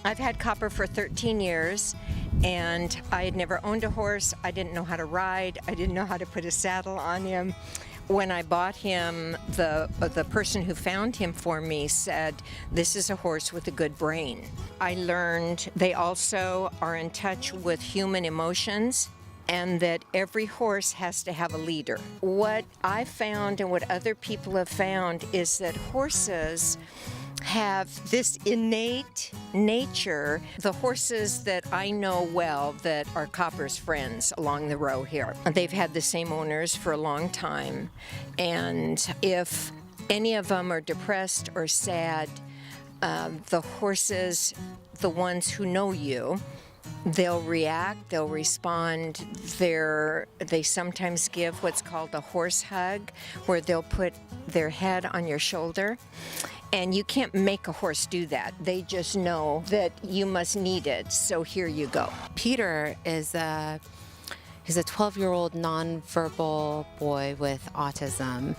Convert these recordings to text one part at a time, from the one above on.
I've had Copper for 13 years, and I had never owned a horse. I didn't know how to ride. I didn't know how to put a saddle on him. When I bought him, the person who found him for me said, "This is a horse with a good brain." I learned they also are in touch with human emotions, and that every horse has to have a leader. What I found and what other people have found is that horses have this innate nature. The horses that I know well that are Copper's friends along the row here, they've had the same owners for a long time, and if any of them are depressed or sad, the horses, the ones who know you, they'll react, they'll respond. They sometimes give what's called a horse hug, where they'll put their head on your shoulder. And you can't make a horse do that. They just know that you must need it, so here you go. Peter is he's a 12-year-old nonverbal boy with autism.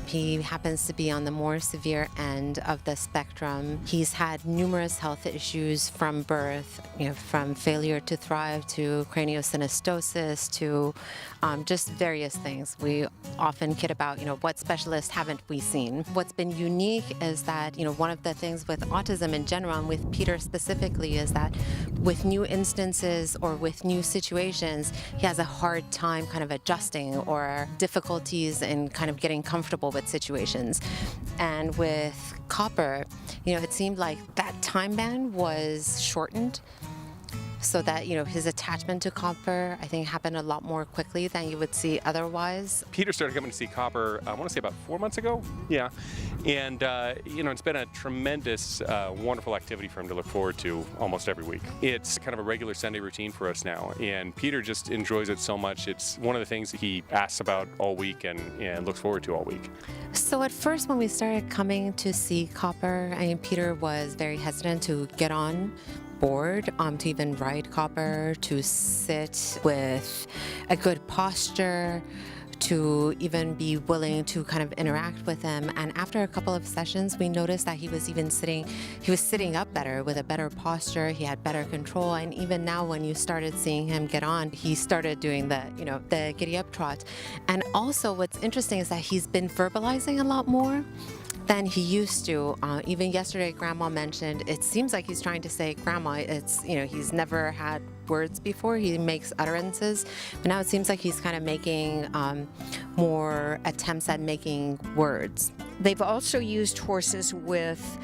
He happens to be on the more severe end of the spectrum. He's had numerous health issues from birth, from failure to thrive to craniosynostosis to just various things. We often kid about, what specialists haven't we seen? What's been unique is that, one of the things with autism in general and with Peter specifically is that with new instances or with new situations, he has a hard time kind of adjusting or difficulties in kind of getting comfortable with situations. And with Copper, it seemed like that time band was shortened so that, his attachment to Copper, I think, happened a lot more quickly than you would see otherwise. Peter started coming to see Copper, I want to say about 4 months ago. Yeah. And, it's been a tremendous, wonderful activity for him to look forward to almost every week. It's kind of a regular Sunday routine for us now. And Peter just enjoys it so much. It's one of the things that he asks about all week and looks forward to all week. So at first, when we started coming to see Copper, Peter was very hesitant to get on board, to even ride Copper, to sit with a good posture, to even be willing to kind of interact with him. And after a couple of sessions, we noticed that he was sitting up better with a better posture. He had better control. And even now, when you started seeing him get on, he started doing the giddy up trot. And also what's interesting is that he's been verbalizing a lot more than he used to. Even yesterday, Grandma mentioned, it seems like he's trying to say, Grandma, he's never had words before. He makes utterances, but now it seems like he's kind of making more attempts at making words. They've also used horses with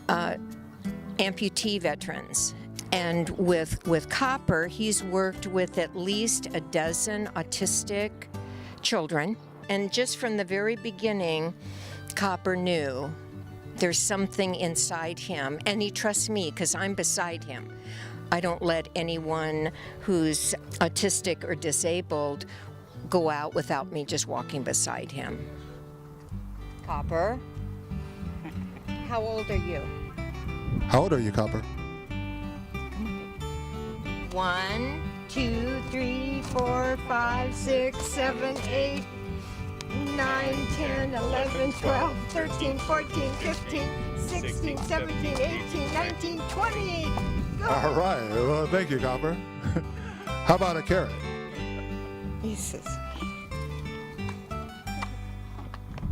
amputee veterans. And with Copper, he's worked with at least a dozen autistic children. And just from the very beginning, Copper knew there's something inside him, and he trusts me because I'm beside him. I don't let anyone who's autistic or disabled go out without me just walking beside him. Copper, how old are you? How old are you, Copper? 1, 2, 3, 4, 5, 6, 7, 8, 9, 10, 11, 12, 13, 14, 15, 16, 17, 18, 19, 20. Go. All right. Well, thank you, Copper. How about a carrot? Jesus.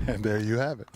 And there you have it.